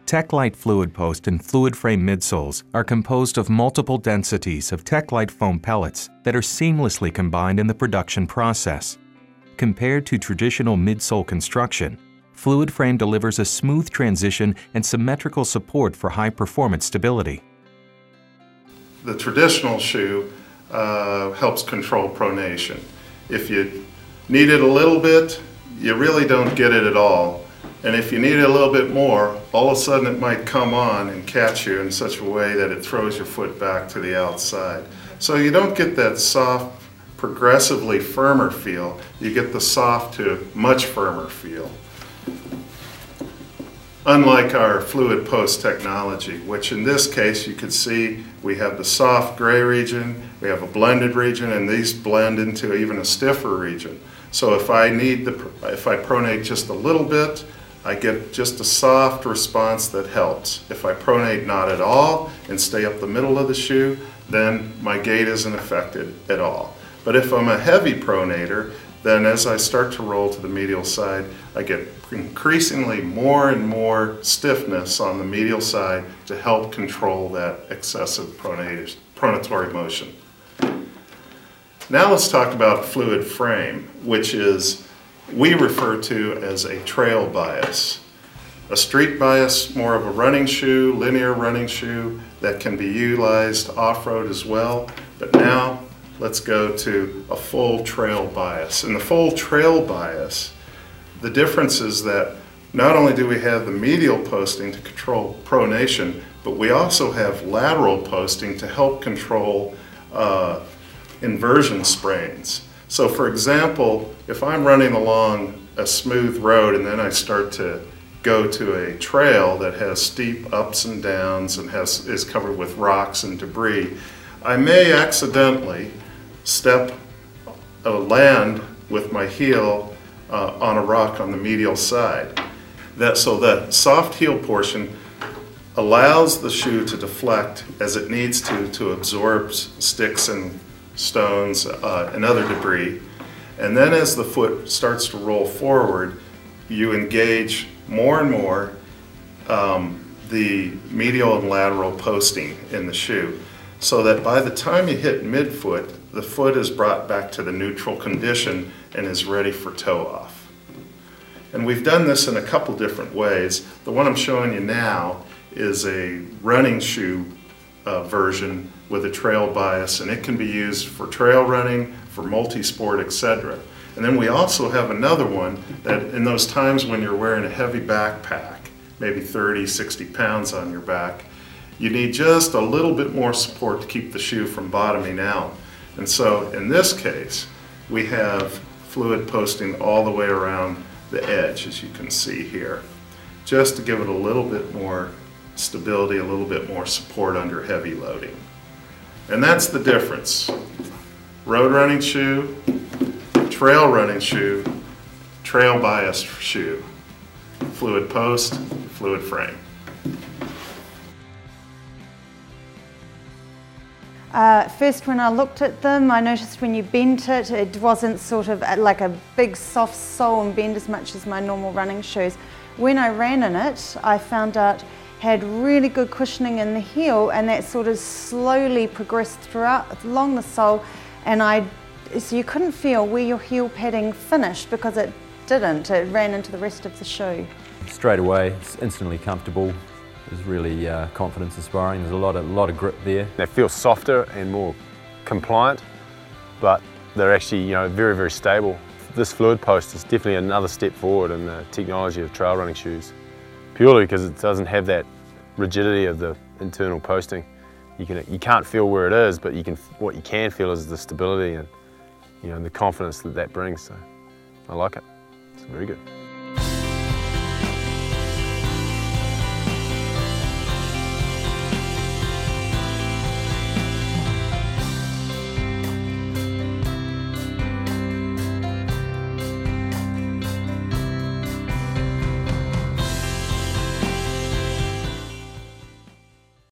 TechLite Fluid Post and Fluid Frame midsoles are composed of multiple densities of TechLite foam pellets that are seamlessly combined in the production process. Compared to traditional midsole construction, Fluid Frame delivers a smooth transition and symmetrical support for high-performance stability. The traditional shoe helps control pronation. If you need it a little bit, you really don't get it at all. And if you need it a little bit more, all of a sudden it might come on and catch you in such a way that it throws your foot back to the outside. So you don't get that soft, progressively firmer feel. You get the soft to much firmer feel. Unlike our fluid post technology, which in this case you can see we have the soft gray region, we have a blended region, and these blend into even a stiffer region. So if I pronate just a little bit, I get just a soft response that helps. If I pronate not at all and stay up the middle of the shoe, then my gait isn't affected at all. But if I'm a heavy pronator, then as I start to roll to the medial side, I get increasingly more and more stiffness on the medial side to help control that excessive pronatory motion. Now let's talk about fluid frame, which we refer to as a trail bias. A street bias, more of a running shoe, linear running shoe that can be utilized off-road as well. But now let's go to a full trail bias. In the full trail bias, the difference is that not only do we have the medial posting to control pronation, but we also have lateral posting to help control inversion sprains. So for example, if I'm running along a smooth road and then I start to go to a trail that has steep ups and downs and is covered with rocks and debris, I may accidentally land with my heel on a rock on the medial side. So that soft heel portion allows the shoe to deflect as it needs to absorb sticks and stones and other debris. And then as the foot starts to roll forward, you engage more and more the medial and lateral posting in the shoe, so that by the time you hit midfoot, the foot is brought back to the neutral condition and is ready for toe off. And we've done this in a couple different ways. The one I'm showing you now is a running shoe version with a trail bias, and it can be used for trail running, for multi-sport, etc. And then we also have another one that in those times when you're wearing a heavy backpack, maybe 30, 60 pounds on your back, you need just a little bit more support to keep the shoe from bottoming out. And so in this case, we have fluid posting all the way around the edge, as you can see here, just to give it a little bit more stability, a little bit more support under heavy loading. And that's the difference. Road running shoe, trail running shoe, trail biased shoe, fluid post, fluid frame. First, when I looked at them, I noticed when you bent it, it wasn't sort of like a big soft sole and bend as much as my normal running shoes. When I ran in it, I found out had really good cushioning in the heel, and that sort of slowly progressed along the sole, and so you couldn't feel where your heel padding finished because it didn't. It ran into the rest of the shoe. Straight away, it's instantly comfortable. It's really confidence inspiring. There's a lot of grip there. They feel softer and more compliant, but they're actually very, very stable. This fluid post is definitely another step forward in the technology of trail running shoes, purely because it doesn't have that rigidity of the internal posting. You can't feel where it is, but what you can feel is the stability and the confidence that brings. So I like it. It's very good.